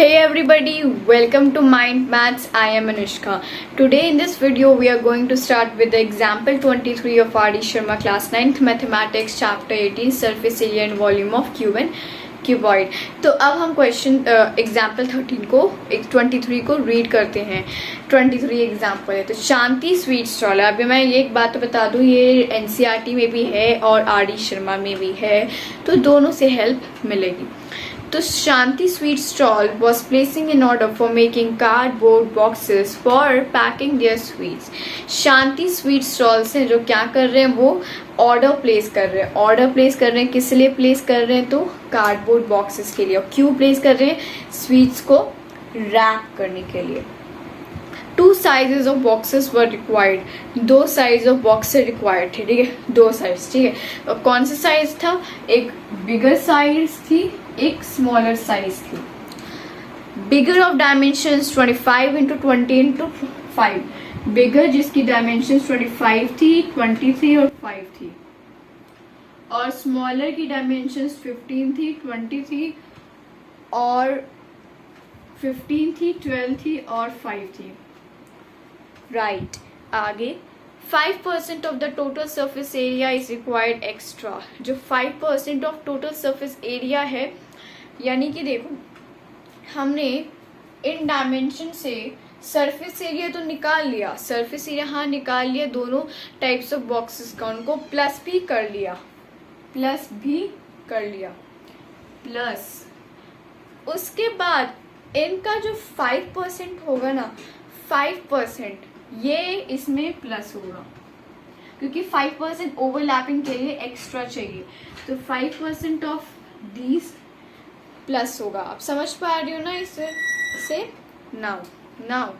Hey everybody, welcome to Mind Maths. I am Anushka. Today in this video we are going to start with the example 23 of R.D. Sharma class 9th Mathematics chapter 18 surface area and volume of cube and cuboid. तो अब हम question example 13 को 23 को read करते हैं. 23 example है तो Shanti sweet stall है. अभी मैं ये एक बात बता दूँ, ये NCERT में भी है और R.D. शर्मा में भी है, तो दोनों से हेल्प मिलेगी. तो Shanti sweet stall was placing in order for making cardboard boxes for packing their sweets. Shanti sweet stall से जो क्या कर रहे हैं, वो ऑर्डर प्लेस कर रहे हैं. ऑर्डर प्लेस कर रहे हैं, किस लिए प्लेस कर रहे हैं, तो कार्डबोर्ड बॉक्सेस के लिए. और क्यों प्लेस कर रहे हैं, स्वीट्स को रैप करने के लिए. 2 sizes of boxes were required. 2 size of boxes required थे. ठीक है, 2 साइज. ठीक है, और कौन सा साइज था, एक बिगर साइज थी, एक स्मॉलर साइज थी. बिगर ऑफ डायमेंशंस 25 इंटू 20 इंटू 5. बिगर जिसकी डायमेंशंस 25 थी, 20 थी और 5 थी. और स्मॉलर की डायमेंशंस 15 थी, 20 थी और 15 थी, 12 थी और 5 थी. राइट. आगे 5% of the total surface area is required extra. जो 5% ऑफ टोटल सरफेस एरिया है, यानी कि देखो हमने इन डायमेंशन से सरफेस एरिया तो निकाल लिया. सरफेस एरिया हाँ निकाल लिया, दोनों टाइप्स ऑफ बॉक्सेस का. उनको प्लस भी कर लिया. प्लस उसके बाद इनका जो 5% होगा ना, 5% ये इसमें प्लस होगा, क्योंकि 5% ओवरलैपिंग के लिए एक्स्ट्रा चाहिए. तो 5% ऑफ दीज प्लस होगा. आप समझ पा रही हो ना इसे. Now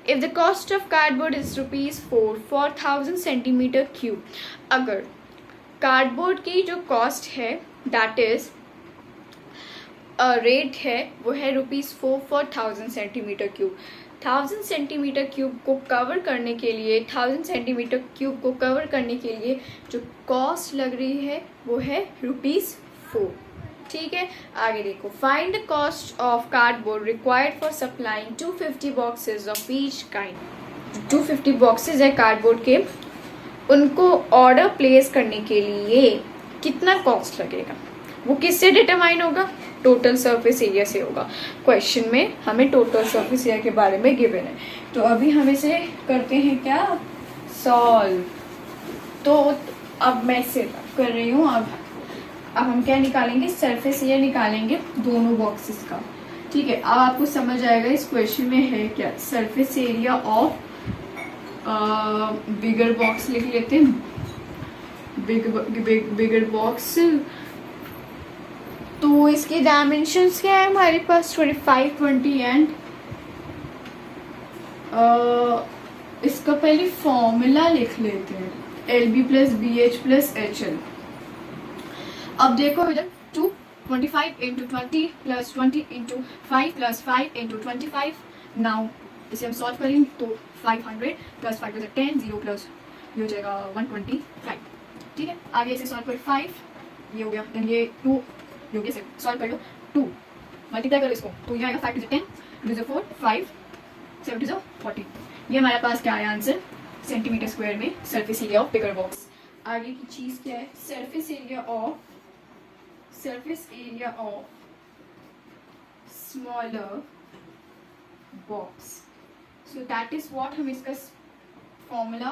if the cost of cardboard is ₹4 for 1000 centimetre cube. अगर कार्डबोर्ड की जो कॉस्ट है, दैट इज रेट है, वो है ₹4 for 1000 centimetre cube. 1000 centimetre cube को कवर करने के लिए, 1000 सेंटीमीटर क्यूब को कवर करने के लिए जो कॉस्ट लग रही है वो है ₹4. ठीक है, आगे देखो. Find the cost of cardboard required for supplying 250 boxes of each kind. 250 boxes है कार्डबोर्ड के, उनको ऑर्डर प्लेस करने के लिए कितना कॉस्ट लगेगा, वो किससे डिटरमाइन होगा, टोटल सरफेस एरिया से होगा. क्वेश्चन में हमें टोटल सरफेस एरिया के बारे में गिवन है. तो अभी हम इसे करते हैं क्या, सॉल्व. तो अब मैं इसे कर रही हूँ. अब हम क्या निकालेंगे, सरफेस एरिया निकालेंगे दोनों बॉक्सेस का. ठीक है, अब आपको समझ आएगा इस क्वेश्चन में है क्या. Surface area of bigger box लिख लेते हैं. बिगर बॉक्स, तो इसके डायमेंशंस क्या है हमारे पास, 25, 20 एंड इसका पहले फॉर्मूला लिख लेते हैं, LB + BH + HL. अब देखो इधर 25 इंटू 20 + 20 इंटू 5 + 5 इंटू 25. नाउ इसे हम सॉल्व करेंगे तो 500 + 5 + 10, 0 प्लस ये हो जाएगा 125. ठीक है, आगे इसे सॉल्व कर 5 ये हो गया, देन ये 2 योग्य से सॉल्व कर लो. 2 मल्टीप्लाई करो इसको, तो ये आएगा 5 × 10, 2 × 4, 5, 7 × 40. ये हमारे पास क्या आया आंसर, सेंटीमीटर स्क्वायर में surface area of bigger box. आगे की चीज क्या है, surface area of smaller box. So that is what. हम इसका formula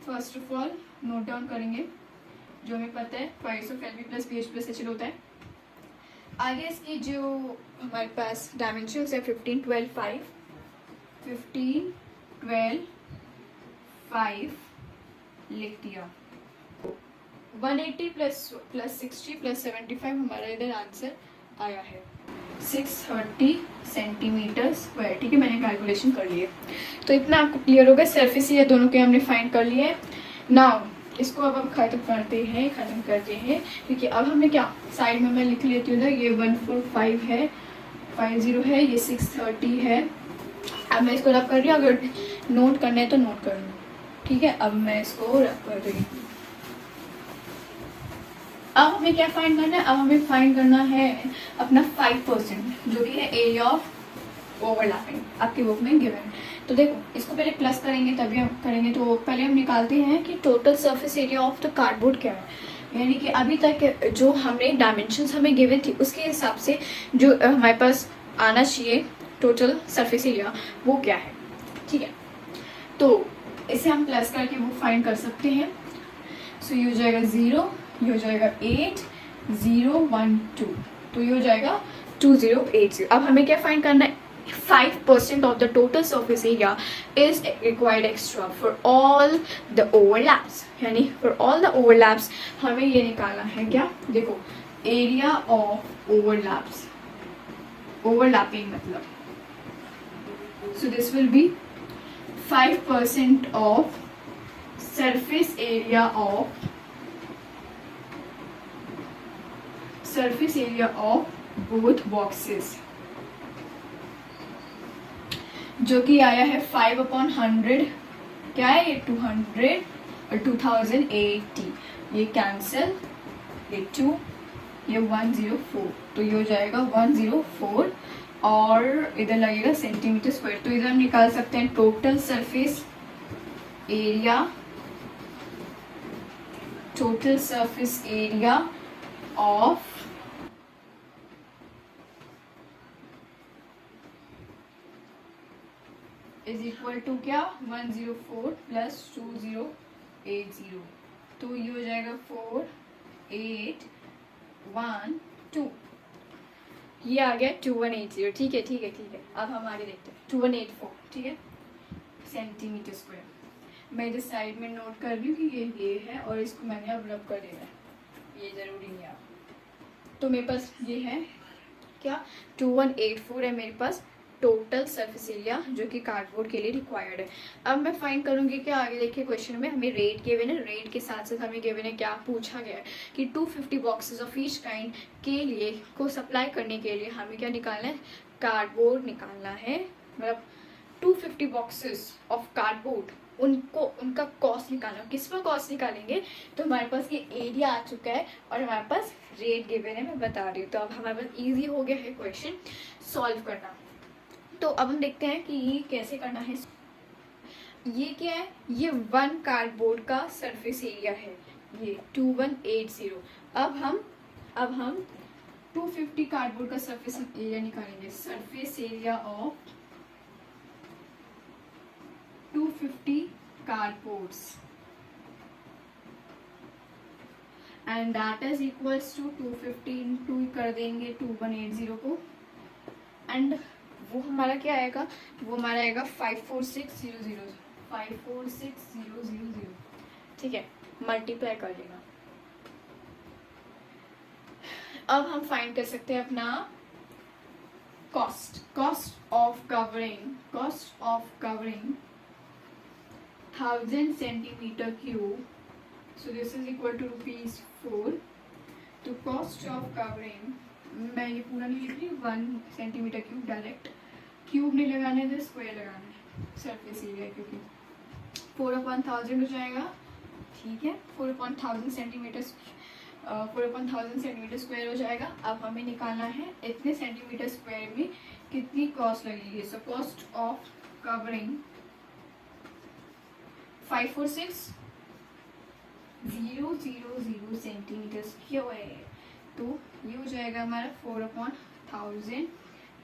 first of all note down करेंगे, जो हमें पता है 5 of LB + BH + HL होता है. आगे इसकी जो हमारे पास डायमेंशंस है 15, 12, 5. 15, 12, 5 लिख दिया. 180 + 60 + 75 हमारा इधर आंसर आया है 630 सेंटीमीटर स्क्वायर. ठीक है, मैंने कैलकुलेशन कर लिया. तो इतना आपको क्लियर होगा. सरफेस एरिया दोनों के हमने फाइंड कर लिए. नाउ इसको अब हम खत्म करते हैं, क्योंकि अब हमने क्या, साइड में मैं लिख लेती हूँ ना, ये 145 है, 50 है, ये 630 है. अब मैं इसको रब कर रही हूँ, अगर नोट करना है तो नोट कर लो. ठीक है, अब मैं इसको रब कर रही हूँ. अब हमें क्या फाइंड करना है, अब हमें फाइंड करना है अपना 5%, जो कि है एरिया ऑफ ओवरलैपिंग आपकी बुक में गिवन है। तो देखो इसको पहले प्लस करेंगे तभी हम करेंगे। तो पहले हम निकालते हैं कि total surface area of the cardboard क्या है, यानी कि अभी तक जो हमने डायमेंशंस हमें गिवन थी उसके हिसाब से जो हमारे पास आना चाहिए टोटल सरफेस एरिया वो क्या है। ठीक है, तो इसे हम प्लस करके वो फाइंड कर सकते हैं। सो ये हो जाएगा 0, ये हो जाएगा 8, 0, 1, 2, तो ये हो जाएगा 2080। अब हमें क्या फाइंड करना है, 5% of the total surface area is required extra for all the overlaps, यानी for all the overlaps हमें ये निकालना है क्या, देखो area of overlaps, overlapping मतलब, so this will be 5% of surface area of both boxes, जो कि आया है 5/100, क्या है ये 200 और 2080, ये कैंसिल, ये 2, ये 104, तो ये हो जाएगा 104 और इधर लगेगा सेंटीमीटर स्क्वायर। तो इधर हम निकाल सकते हैं total surface area of is equal to क्या, 104 प्लस 2080, तो ये हो जाएगा 4812, ये आ गया 2180। ठीक है ठीक है ठीक है, अब हम आगे देखते हैं 2184, ठीक है, सेंटीमीटर स्क्वायर। मैं इधर साइड में नोट कर रही हूँ कि ये है और इसको मैंने अब रब कर देना है, ये ज़रूरी नहीं है। तो मेरे पास ये है क्या, 2184 है मेरे पास टोटल सरफेस एरिया जो कि कार्डबोर्ड के लिए रिक्वायर्ड है। अब मैं फाइंड करूंगी कि आगे देखिए क्वेश्चन में हमें रेट गिवन है, रेट के साथ साथ हमें गिवन है क्या पूछा गया है कि 250 बॉक्सेस ऑफ ईच काइंड के लिए को सप्लाई करने के लिए हमें क्या निकालना है, कार्डबोर्ड निकालना है, मतलब 250 बॉक्सेस ऑफ कार्डबोर्ड उनको उनका कॉस्ट निकालना। किस पर कॉस्ट निकालेंगे, तो हमारे पास ये एरिया आ चुका है और हमारे पास रेट गिवन है, मैं बता रही हूँ। तो अब हमारे पास ईजी हो गया है क्वेश्चन सॉल्व करना। तो अब हम देखते हैं कि ये कैसे करना है। ये क्या है, ये 1 कार्डबोर्ड का सरफेस एरिया है, ये 2180। अब हम 250 कार्डबोर्ड का सरफेस एरिया निकालेंगे। Surface area of 250 cardboards and that is equals to 250 into कर देंगे 2180 को, एंड वो हमारा क्या आएगा, वो हमारा आएगा 546,000, 546,000, ठीक है, मल्टीप्लाई कर लेना। अब हम फाइंड कर सकते हैं अपना cost of covering 1000 centimetre cube, so this is equal to ₹4। तो कॉस्ट ऑफ कवरिंग, मैं ये पूरा नहीं लिख रही, 1 सेंटीमीटर क्यूब, डायरेक्ट क्यूब नहीं लगाना है, स्क्वायर लगाना है सरफेस एरिया, क्योंकि 4/1000 हो जाएगा, ठीक है, 4/1000 सेंटीमीटर स्क्वायर हो जाएगा। अब हमें निकालना है इतने सेंटीमीटर स्क्वायर में कितनी कॉस्ट लगेगी। So cost of covering 546,000 centimetre square, तो ये हो जाएगा हमारा 4/1000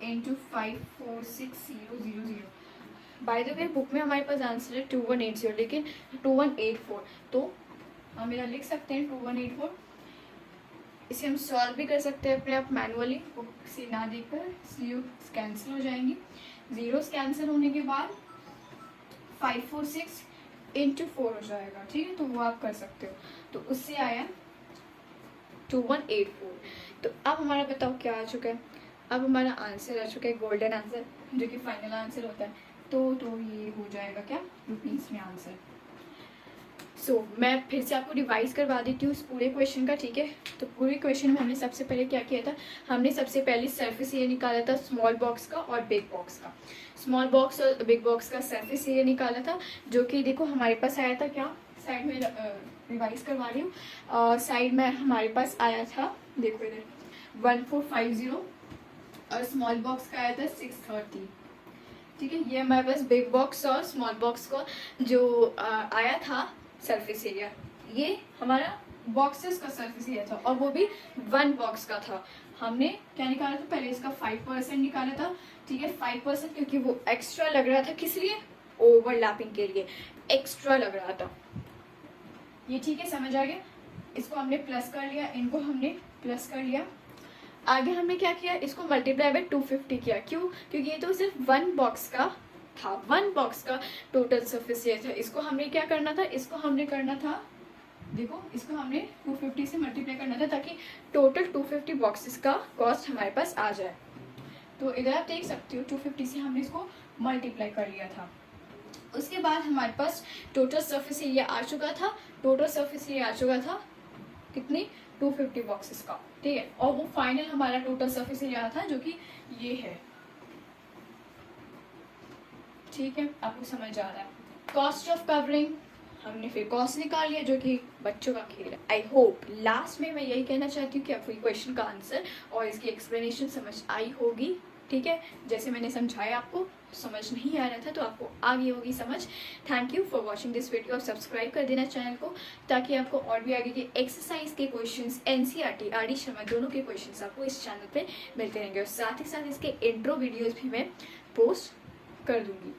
into 546,000। By the way book में हमारे पास आंसर है 2180, लेकिन 2184, तो हम इधर लिख सकते हैं 2184। इसे हम सॉल्व भी कर सकते हैं अपने आप मैनुअली, बुक से ना देखकर, इसलिए कैंसिल हो जाएंगी। जीरोस कैंसिल होने के बाद 546 इंटू 4 हो जाएगा, ठीक है, तो वो आप कर सकते हो। तो उससे आया 2184। तो अब हमारा बताओ क्या आ चुका है, अब हमारा आंसर आ चुका है गोल्डन आंसर, जो कि फाइनल आंसर होता है। तो ये हो जाएगा क्या, रुपीस में आंसर। मैं फिर से आपको रिवाइज करवा देती हूँ इस पूरे क्वेश्चन का, ठीक है। तो पूरे क्वेश्चन में हमने सबसे पहले क्या किया था, हमने सबसे पहले सरफेस एरिया निकाला था स्मॉल बॉक्स का और बिग बॉक्स का। स्मॉल बॉक्स और बिग बॉक्स का सरफेस एरिया निकाला था, जो कि देखो हमारे पास आया था क्या, साइड में रिवाइज करवा रही हूँ, साइड में हमारे पास आया था, देखो इधर 1450 और स्मॉल बॉक्स का आया था 630, ठीक है, ये हमारे पास बिग बॉक्स और स्मॉल बॉक्स को जो आया था सरफेस एरिया, ये हमारा बॉक्सेस का सरफेस एरिया था और वो भी 1 बॉक्स का था। हमने क्या निकाला था, पहले इसका 5% निकाला था। ठीक है, 5% क्योंकि वो एक्स्ट्रा लग रहा था, किस लिए, ओवरलैपिंग के लिए एक्स्ट्रा लग रहा था ये। ठीक है, समझ आ गया। इसको हमने प्लस कर लिया, इनको हमने प्लस कर लिया। आगे हमने क्या किया, इसको मल्टीप्लाई बाय 250 किया। क्यों, क्योंकि ये तो सिर्फ 1 बॉक्स का था, 1 बॉक्स का टोटल सरफेस एरिया था। इसको हमने क्या करना था, इसको हमने करना था, देखो इसको हमने 250 से मल्टीप्लाई करना था ताकि टोटल 250 बॉक्सेस का कॉस्ट हमारे पास आ जाए। तो इधर आप देख सकते हो 250 से हमने इसको मल्टीप्लाई कर लिया था। उसके बाद हमारे पास टोटल सरफेस एरिया आ चुका था, टोटल सरफेस एरिया आ चुका था कितनी, 250 बॉक्सेस का। ठीक है, और वो फाइनल हमारा टोटल सरफेस एरिया था जो कि ये है। ठीक है, आपको समझ आ रहा है। कॉस्ट ऑफ कवरिंग हमने फिर कॉस्ट निकाल लिया जो कि बच्चों का खेल है। आई होप लास्ट में मैं यही कहना चाहती हूँ कि आपको ये क्वेश्चन का आंसर और इसकी एक्सप्लेनेशन समझ आई होगी। ठीक है, जैसे मैंने समझाया आपको समझ नहीं आ रहा था तो आपको आ गई होगी समझ। Thank you for watching this video. और सब्सक्राइब कर देना चैनल को ताकि आपको और भी आगे के एक्सरसाइज के क्वेश्चंस, एनसीईआरटी, आर.डी. शर्मा दोनों के क्वेश्चंस आपको इस चैनल पे मिलते रहेंगे। और साथ ही साथ इसके इंट्रो वीडियोस भी मैं पोस्ट कर दूंगी।